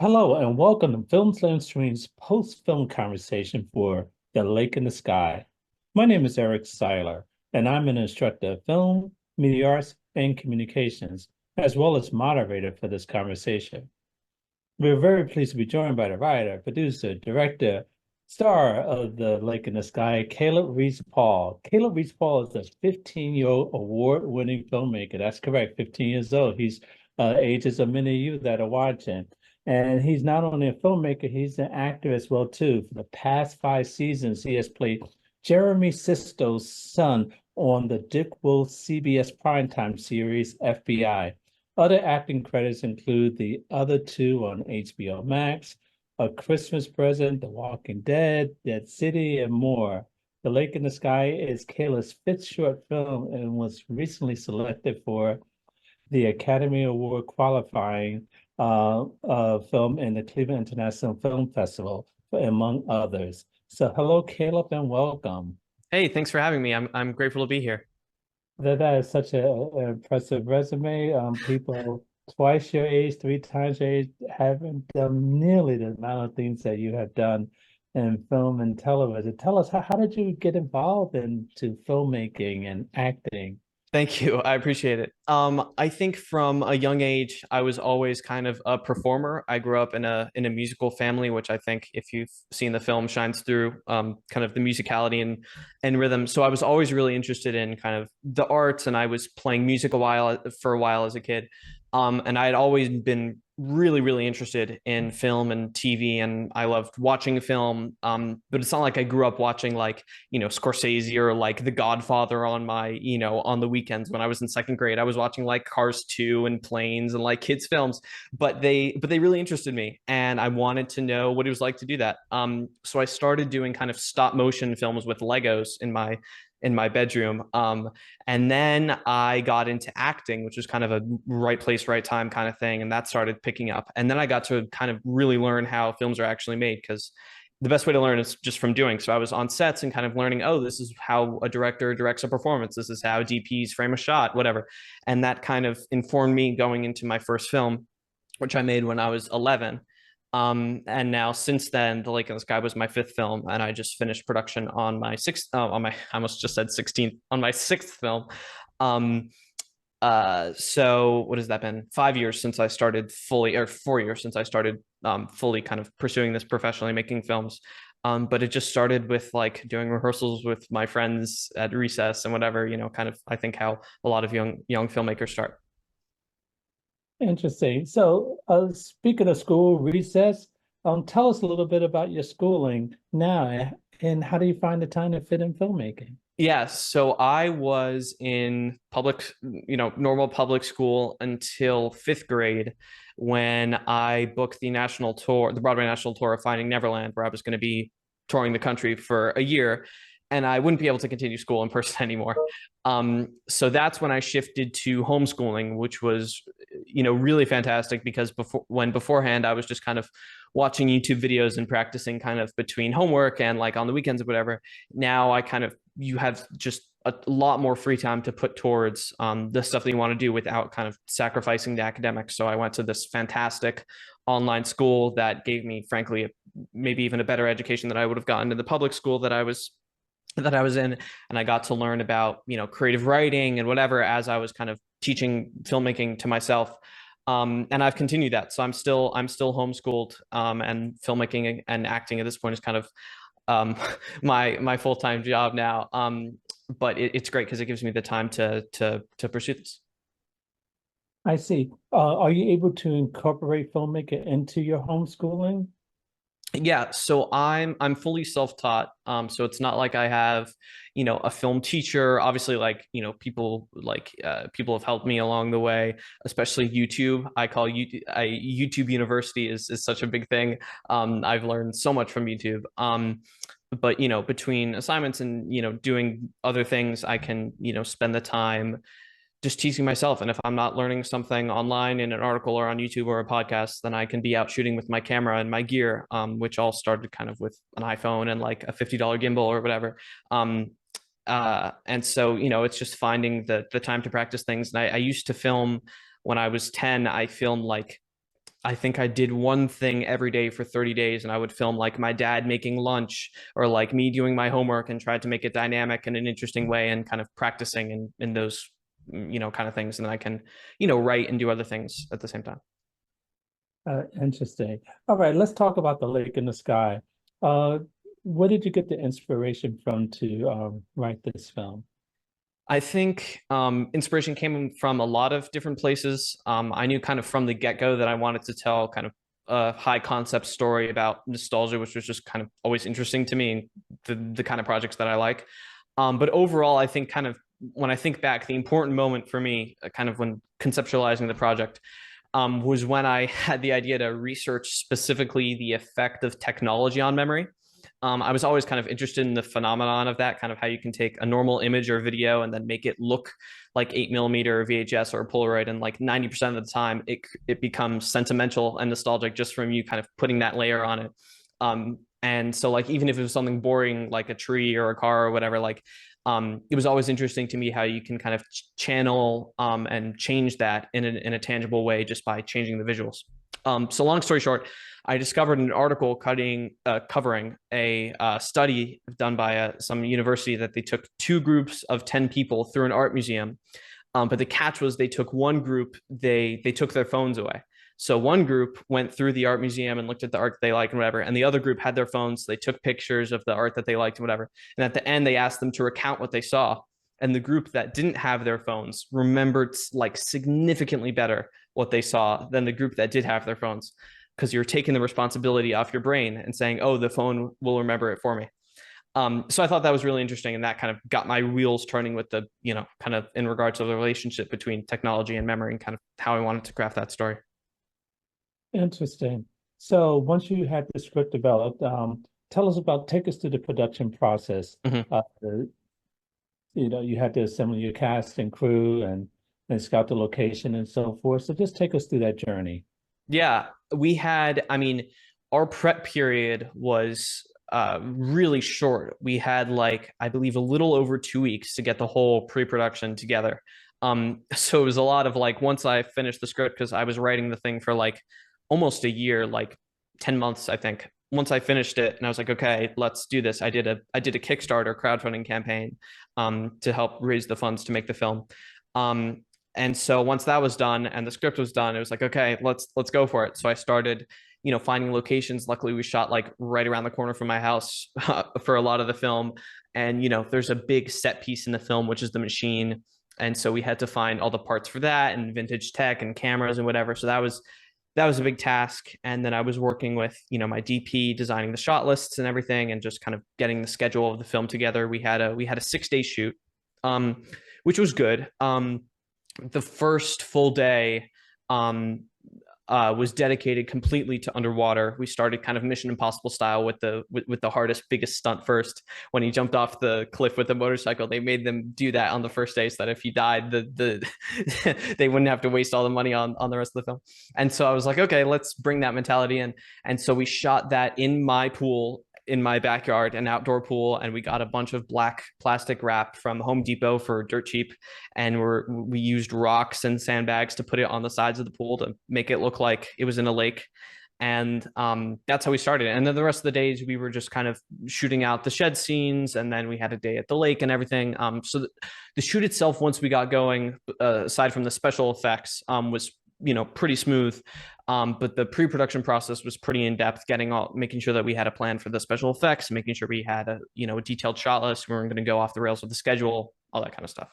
Hello and welcome to Film Slam Stream's post-film conversation for The Lake in the Sky. My name is Eric Siler, and I'm an instructor of film, media arts, and communications, as well as moderator for this conversation. We're very pleased to be joined by the writer, producer, director, star of The Lake in the Sky, Caleb Reese Paul. Caleb Reese Paul is a 15-year-old award-winning filmmaker. That's correct, 15 years old. He's ages of many of you that are watching. And he's not only a filmmaker, he's an actor as well, too. For the past 5 seasons, he has played Jeremy Sisto's son on the Dick Wolf CBS primetime series, FBI. Other acting credits include the other two on HBO Max, A Christmas Present, The Walking Dead, Dead City, and more. The Lake in the Sky is Kayla's fifth short film and was recently selected for the Academy Award qualifying film in the Cleveland International Film Festival, among others. So hello, Caleb, and welcome. Hey, thanks for having me. I'm grateful to be here. That is such an impressive resume. People twice your age, three times your age, haven't done nearly the amount of things that you have done in film and television. Tell us, how did you get involved into filmmaking and acting? Thank you. I appreciate it. I think from a young age, I was always kind of a performer. I grew up in a musical family, which I think if you've seen the film shines through kind of the musicality and rhythm. So I was always really interested in kind of the arts, and I was playing music for a while as a kid. And I had always been really interested in film and TV, and I loved watching film. But it's not like I grew up watching like, Scorsese or like The Godfather on on the weekends. When I was in second grade, I was watching like Cars 2 and Planes and like kids films, but they really interested me, and I wanted to know what it was like to do that. So I started doing kind of stop motion films with Legos in my bedroom. And then I got into acting, which was kind of a right place, right time kind of thing. And that started picking up. And then I got to kind of really learn how films are actually made, because the best way to learn is just from doing. So I was on sets and kind of learning, oh, this is how a director directs a performance. This is how DPs frame a shot, whatever. And that kind of informed me going into my first film, which I made when I was 11. And now since then, The Lake in the Sky was my fifth film, and I just finished production on my sixth, on my, I almost just said 16th, on my sixth film. Um, so what has that been? 5 years since I started fully, or 4 years since I started fully kind of pursuing this professionally, making films. But it just started with like doing rehearsals with my friends at recess and whatever, kind of, I think how a lot of young filmmakers start. Interesting. So, speaking of school recess, tell us a little bit about your schooling now, and how do you find the time to fit in filmmaking? Yeah, so I was in normal public school until fifth grade, when I booked the national tour, the Broadway national tour of Finding Neverland, where I was going to be touring the country for a year, and I wouldn't be able to continue school in person anymore. So that's when I shifted to homeschooling, which was, really fantastic, because beforehand I was just kind of watching YouTube videos and practicing kind of between homework and like on the weekends or whatever. Now I kind of you have just a lot more free time to put towards the stuff that you want to do without kind of sacrificing the academics. So I went to this fantastic online school that gave me, frankly, maybe even a better education than I would have gotten in the public school that I was in. And I got to learn about, creative writing and whatever, as I was kind of teaching filmmaking to myself. And I've continued that. So I'm still homeschooled, and filmmaking and acting at this point is kind of um, my full-time job now. But it's great because it gives me the time to pursue this. I see. Are you able to incorporate filmmaking into your homeschooling? Yeah, so I'm fully self-taught. So it's not like I have, a film teacher. Obviously, like, people have helped me along the way, especially YouTube. YouTube University is such a big thing. I've learned so much from YouTube. But between assignments and doing other things, I can spend the time just teaching myself. And if I'm not learning something online in an article or on YouTube or a podcast, then I can be out shooting with my camera and my gear, which all started kind of with an iPhone and like a $50 gimbal or whatever. And so, it's just finding the time to practice things. And I used to film when I was 10. I filmed like I think I did one thing every day for 30 days, and I would film like my dad making lunch or like me doing my homework, and tried to make it dynamic in an interesting way and kind of practicing in those, kind of things. And then I can, write and do other things at the same time. Interesting. All right, let's talk about the lake in the sky. Uh, where did you get the inspiration from to write this film? I think inspiration came from a lot of different places. I knew kind of from the get-go that I wanted to tell kind of a high concept story about nostalgia, which was just kind of always interesting to me, and the kind of projects that I like. But overall, I think kind of when I think back, the important moment for me, kind of when conceptualizing the project, was when I had the idea to research specifically the effect of technology on memory. I was always kind of interested in the phenomenon of that, kind of how you can take a normal image or video and then make it look like 8mm VHS or Polaroid, and like 90% of the time it becomes sentimental and nostalgic just from you kind of putting that layer on it. And so like even if it was something boring like a tree or a car or whatever, like it was always interesting to me how you can kind of channel and change that in a tangible way just by changing the visuals. So long story short, I discovered an article covering a study done by some university that they took two groups of 10 people through an art museum. But the catch was they took one group, they took their phones away. So one group went through the art museum and looked at the art they liked and whatever, and the other group had their phones. They took pictures of the art that they liked and whatever. And at the end, they asked them to recount what they saw. And the group that didn't have their phones remembered like significantly better what they saw than the group that did have their phones, because you're taking the responsibility off your brain and saying, oh, the phone will remember it for me. So I thought that was really interesting, and that kind of got my wheels turning with the, kind of in regards to the relationship between technology and memory and kind of how I wanted to craft that story. Interesting. So once you had the script developed, take us through the production process. Mhm. You had to assemble your cast and crew and scout the location and so forth. So just take us through that journey. Yeah, I mean, our prep period was really short. We had like, I believe, a little over 2 weeks to get the whole pre-production together. So it was a lot of like, once I finished the script, because I was writing the thing for like almost a year, like 10 months, I think. Once I finished it and I was like, okay, let's do this. I did a Kickstarter crowdfunding campaign to help raise the funds to make the film. Um, and so once that was done and the script was done, it was like, okay, let's go for it. So I started, finding locations. Luckily, we shot like right around the corner from my house for a lot of the film. And there's a big set piece in the film, which is the machine. And so we had to find all the parts for that and vintage tech and cameras and whatever. So that was a big task. And then I was working with, my DP, designing the shot lists and everything, and just kind of getting the schedule of the film together. We had a 6-day shoot, um, which was good. The first full day was dedicated completely to underwater. We started kind of Mission Impossible style with the hardest, biggest stunt first. When he jumped off the cliff with the motorcycle, they made them do that on the first day so that if he died, they wouldn't have to waste all the money on the rest of the film. And so I was like, okay, let's bring that mentality in. And so we shot that in my pool in my backyard, an outdoor pool, and we got a bunch of black plastic wrap from Home Depot for dirt cheap, and we used rocks and sandbags to put it on the sides of the pool to make it look like it was in a lake. And that's how we started. And then the rest of the days we were just kind of shooting out the shed scenes, and then we had a day at the lake and everything. So the shoot itself, once we got going, aside from the special effects, was pretty smooth. But the pre-production process was pretty in-depth, making sure that we had a plan for the special effects, making sure we had a detailed shot list. We weren't going to go off the rails with the schedule, all that kind of stuff.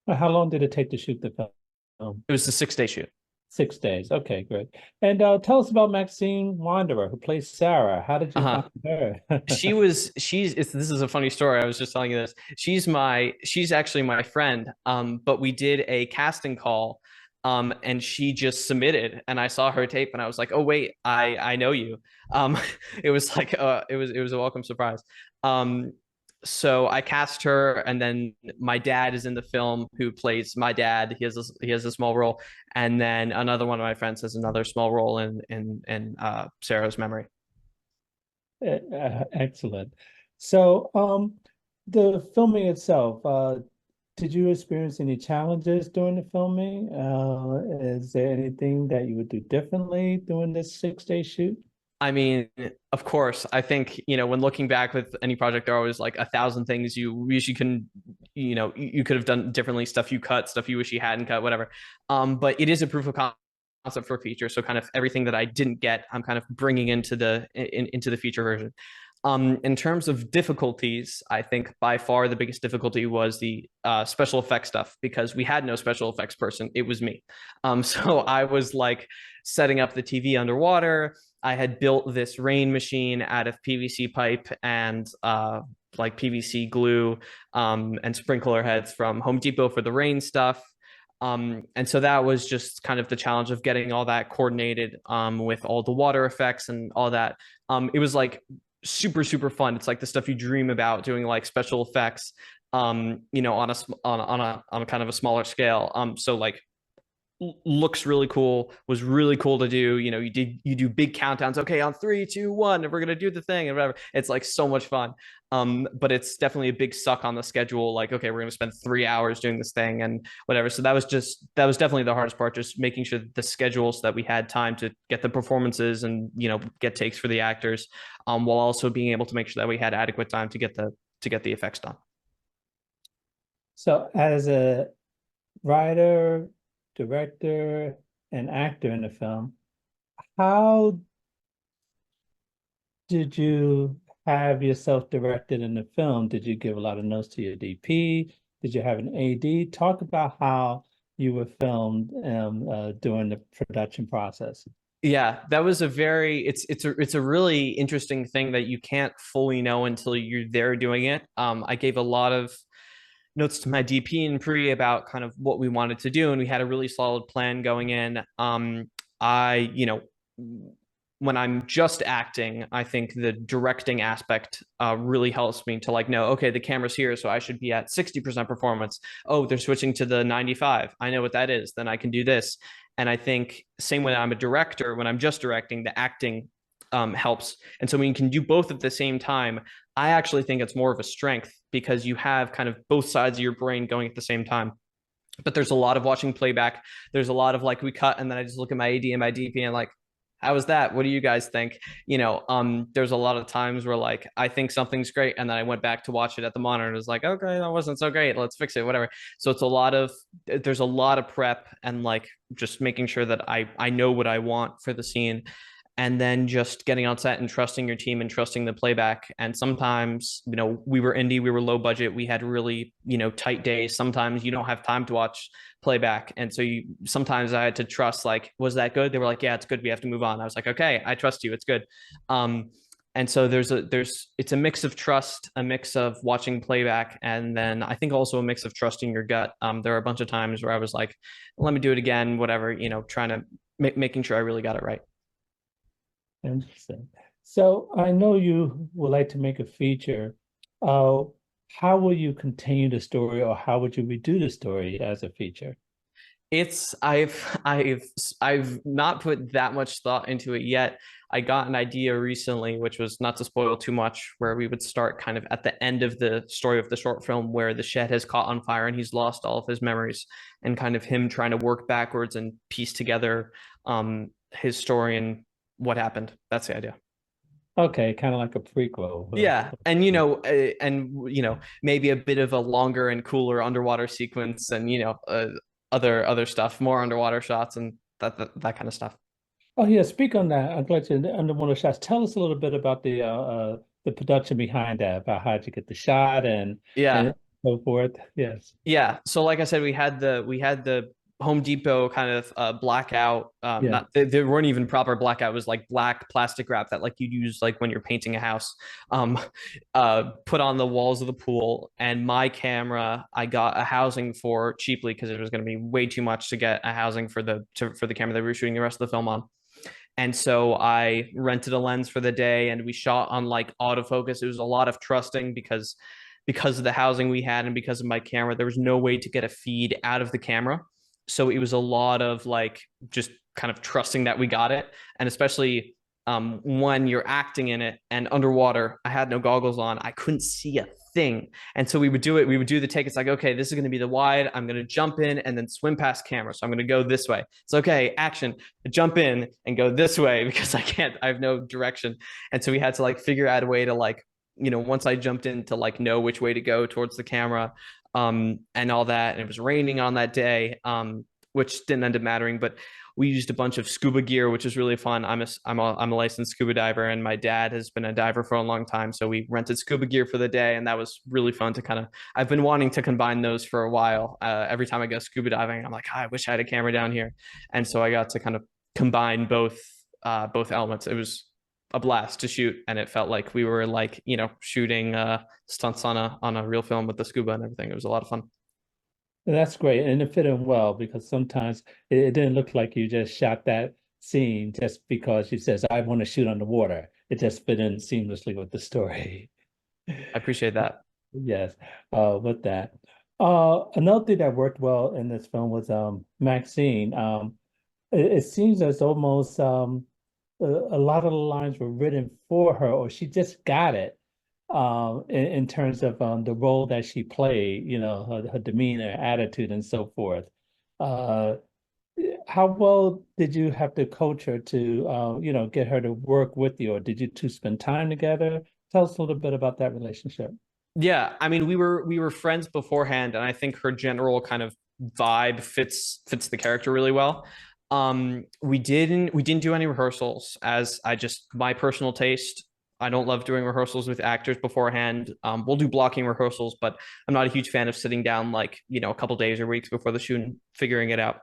How long did it take to shoot the film? It was a 6-day shoot. 6 days. Okay, great. And tell us about Maxine Wanderer, who plays Sarah. How did you find her? This is a funny story. I was just telling you this. She's actually my friend. But we did a casting call. And she just submitted, and I saw her tape, and I was like, "Oh wait, I know you." It was like it was a welcome surprise. So I cast her, and then my dad is in the film, who plays my dad. He has a small role, and then another one of my friends has another small role in Sarah's memory. Excellent. So, the filming itself, did you experience any challenges during the filming? Is there anything that you would do differently during this 6-day shoot? I mean, of course, I think, when looking back with any project, there are always like 1,000 things you wish you can, you could have done differently, stuff you cut, stuff you wish you hadn't cut, whatever. But it is a proof of concept for a feature. So kind of everything that I didn't get, I'm kind of bringing into the feature version. In terms of difficulties, I think by far the biggest difficulty was the special effects stuff because we had no special effects person. It was me. So I was like setting up the TV underwater. I had built this rain machine out of PVC pipe and like PVC glue and sprinkler heads from Home Depot for the rain stuff. And so that was just kind of the challenge of getting all that coordinated with all the water effects and all that. It was like super, super fun. It's like the stuff you dream about doing, like special effects, on a kind of a smaller scale. So like looks really cool, was really cool to do. You do big countdowns. Okay, on 3, 2, 1, and we're gonna do the thing and whatever. It's like so much fun. But it's definitely a big suck on the schedule. Like, okay, we're gonna spend 3 hours doing this thing and whatever. So that was definitely the hardest part, just making sure that the schedules that we had time to get the performances and get takes for the actors, while also being able to make sure that we had adequate time to get the effects done. So as a writer, director, and actor in the film, how did you have yourself directed in the film? Did you give a lot of notes to your DP? Did you have an AD? Talk about how you were filmed during the production process. Yeah, that was it's a really interesting thing that you can't fully know until you're there doing it. I gave a lot of notes to my DP and pre about kind of what we wanted to do, and we had a really solid plan going in. I, when I'm just acting, I think the directing aspect really helps me to like know, okay, the camera's here, so I should be at 60% performance. Oh, they're switching to the 95. I know what that is. Then I can do this. And I think same when I'm a director, when I'm just directing, the acting helps. And so when you can do both at the same time, I actually think it's more of a strength because you have kind of both sides of your brain going at the same time. But there's a lot of watching playback. There's a lot of like we cut and then I just look at my AD and my DP and like, how was that? What do you guys think? There's a lot of times where like I think something's great and then I went back to watch it at the monitor and was like, okay, that wasn't so great. Let's fix it, whatever. So there's a lot of prep and like just making sure that I know what I want for the scene, and then just getting on set and trusting your team and trusting the playback. And sometimes, we were indie, we were low budget, we had really, tight days. Sometimes you don't have time to watch playback. And so sometimes I had to trust, like, was that good? They were like, yeah, it's good. We have to move on. I was like, okay, I trust you. It's good. And so it's a mix of trust, a mix of watching playback, and then I think also a mix of trusting your gut. There are a bunch of times where I was like, let me do it again, whatever, trying to making sure I really got it right. Interesting. So I know you would like to make a feature. How will you continue the story, or how would you redo the story as a feature? I've not put that much thought into it yet. I got an idea recently, which was, not to spoil too much, where we would start kind of at the end of the story of the short film where the shed has caught on fire and he's lost all of his memories, and kind of him trying to work backwards and piece together his story and what happened. That's the idea. Okay, kind of like a prequel. Yeah, and maybe a bit of a longer and cooler underwater sequence, and other stuff, more underwater shots, and that kind of stuff. Oh yeah, speak on that. I'm glad you underwater shots. Tell us a little bit about the production behind that, about how to get the shot Yeah, and so forth. Yes. yeah. So like I said, we had the Home Depot kind of blackout. Yeah. Not There weren't even proper blackout. It was like black plastic wrap that like you'd use like when you're painting a house. Um, put on the walls of the pool, and my camera I got a housing for cheaply because it was going to be way too much to get a housing for the camera that we were shooting the rest of the film on. And so I rented a lens for the day and we shot on like autofocus. It was a lot of trusting because of the housing we had and because of my camera, there was no way to get a feed out of the camera. So it was a lot of like just kind of trusting that we got it. And especially when you're acting in it and underwater, I had no goggles on. I couldn't see a thing. And so we would do it. We would do the take. It's like, okay, this is going to be the wide. I'm going to jump in and then swim past camera. So I'm going to go this way. It's okay, action, jump in and go this way because I have no direction. And so we had to like figure out a way to like, once I jumped in to like know which way to go towards the camera, and all that. And it was raining on that day, which didn't end up mattering, but we used a bunch of scuba gear, which is really fun. I'm a licensed scuba diver, and my dad has been a diver for a long time. So we rented scuba gear for the day, and that was really fun to kind of. I've been wanting to combine those for a while. Every time I go scuba diving, I'm like, I wish I had a camera down here, and so I got to kind of combine both elements. It was a blast to shoot, and it felt like we were like shooting stunts on a real film with the scuba and everything. It was a lot of fun. That's great. And it fit in well because sometimes it didn't look like you just shot that scene just because she says, I want to shoot underwater. It just fit in seamlessly with the story. I appreciate that. Yes, with that. Another thing that worked well in this film was Maxine. It seems as almost a lot of the lines were written for her, or she just got it in terms of the role that she played, her demeanor, attitude, and so forth. Uh, how well did you have to coach her to, get her to work with you, or did you two spend time together? Tell us a little bit about that relationship. Yeah, I mean, we were friends beforehand, and I think her general kind of vibe fits the character really well. We didn't do any rehearsals, as I just my personal taste. I don't love doing rehearsals with actors beforehand. We'll do blocking rehearsals, but I'm not a huge fan of sitting down like a couple days or weeks before the shoot and figuring it out.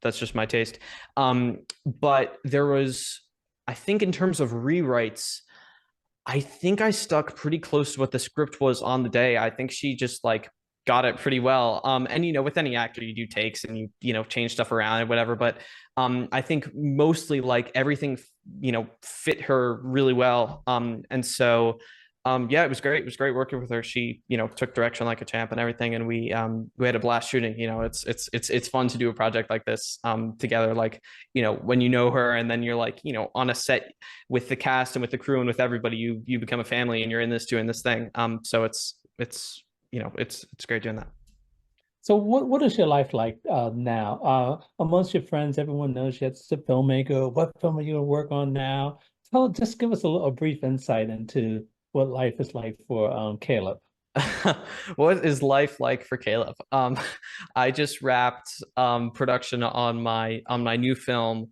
That's just my taste. But there was, I think, in terms of rewrites, I think I stuck pretty close to what the script was on the day. I think she just like got it pretty well. And with any actor, you do takes and you change stuff around and whatever. But I think mostly like everything fit her really well. And so yeah, it was great. It was great working with her. She took direction like a champ and everything, and we had a blast shooting. It's fun to do a project like this together. Like when you know her, and then you're like on a set with the cast and with the crew and with everybody, you become a family, and you're in this doing this thing. So it's great doing that. So what is your life like now? Amongst your friends, everyone knows you're a filmmaker. What film are you gonna work on now? Just give us a brief insight into what life is like for Caleb. What is life like for Caleb? I just wrapped production on my new film.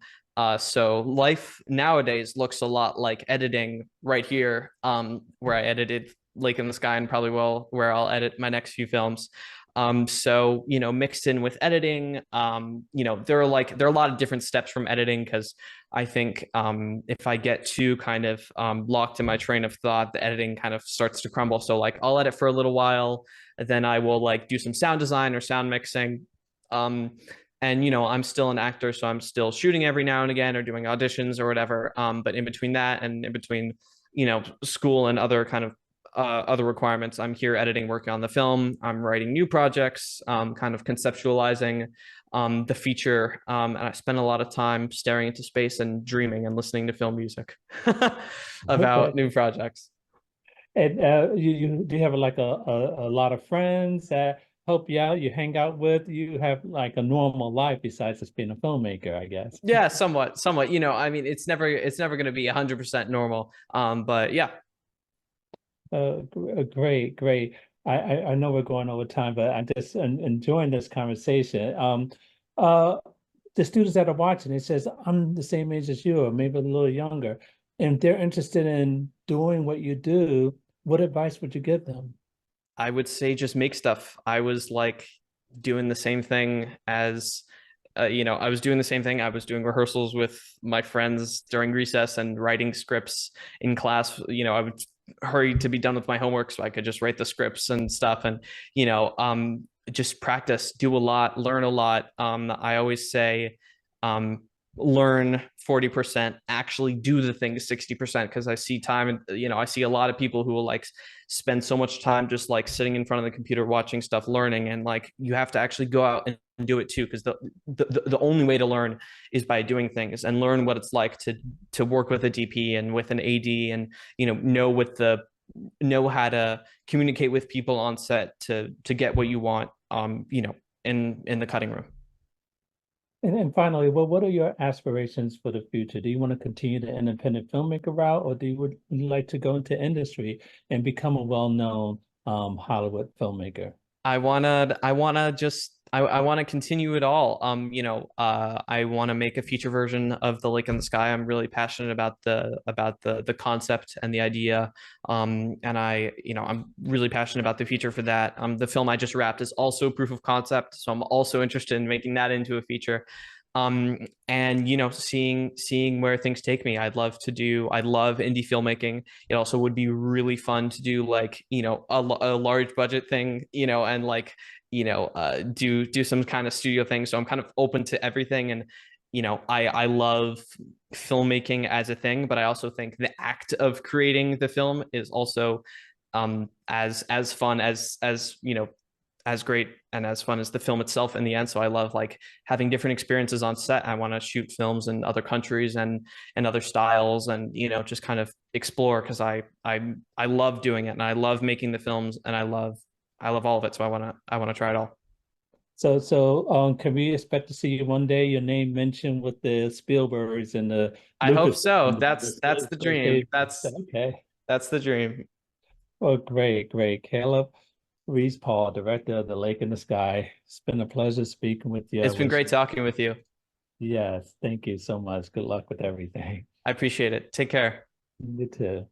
So life nowadays looks a lot like editing right here, where I edited Lake in the Sky and probably will where I'll edit my next few films. So mixed in with editing, there are a lot of different steps from editing, because I think if I get too kind of locked in my train of thought, the editing kind of starts to crumble. So like I'll edit for a little while, then I will like do some sound design or sound mixing. And I'm still an actor, so I'm still shooting every now and again or doing auditions or whatever. But in between that and in between, school and other kind of other requirements, I'm here editing, working on the film. I'm writing new projects, kind of conceptualizing the feature, and I spend a lot of time staring into space and dreaming and listening to film music about Okay. new projects. And you do you have like a lot of friends that help you out, you hang out with, you have like a normal life besides just being a filmmaker, I guess. Yeah, somewhat. I mean, it's never going to be 100% normal. But yeah. Great, great. I know we're going over time, but I'm just enjoying this conversation. Uh, the students that are watching, it says I'm the same age as you, or maybe a little younger, and they're interested in doing what you do. What advice would you give them? I would say just make stuff. I was like doing the same thing as, I was doing the same thing. I was doing rehearsals with my friends during recess and writing scripts in class. I would hurry to be done with my homework so I could just write the scripts and stuff. And, just practice, do a lot, learn a lot. I always say, learn 40%, actually do the thing 60%, because I see time, and I see a lot of people who will like spend so much time just like sitting in front of the computer watching stuff, learning, and like you have to actually go out and do it too, because the only way to learn is by doing things, and learn what it's like to work with a DP and with an AD, and know what the know how to communicate with people on set to get what you want, in the cutting room. And then finally, well, what are your aspirations for the future? Do you want to continue the independent filmmaker route, or would you like to go into industry and become a well-known Hollywood filmmaker? I wanna continue it all. I want to make a feature version of The Lake in the Sky. I'm really passionate about the concept and the idea. And I'm really passionate about the feature for that. The film I just wrapped is also proof of concept, so I'm also interested in making that into a feature. And seeing where things take me. I love indie filmmaking. It also would be really fun to do like, a large budget thing, and like, do some kind of studio thing. So I'm kind of open to everything. And, I love filmmaking as a thing, but I also think the act of creating the film is also as fun as great and as fun as the film itself in the end. So I love like having different experiences on set. I want to shoot films in other countries and other styles, and just kind of explore, because I love doing it, and I love making the films, and I love all of it. So I want to try it all. So can we expect to see you one day, your name mentioned with the Spielbergs and the I hope Lucas so. and That's the dream. okay, okay. That's the dream. Well, great, great. Caleb Reese Paul, director of The Lake in the Sky. It's been a pleasure speaking with you. I It's been wish, great talking with you. yes, thank you so much. Good luck with everything. I appreciate it. Take care. You too.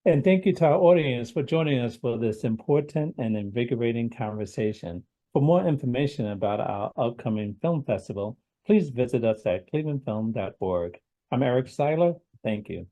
And thank you to our audience for joining us for this important and invigorating conversation. For more information about our upcoming film festival, please visit us at clevelandfilm.org. I'm Eric Siler. Thank you.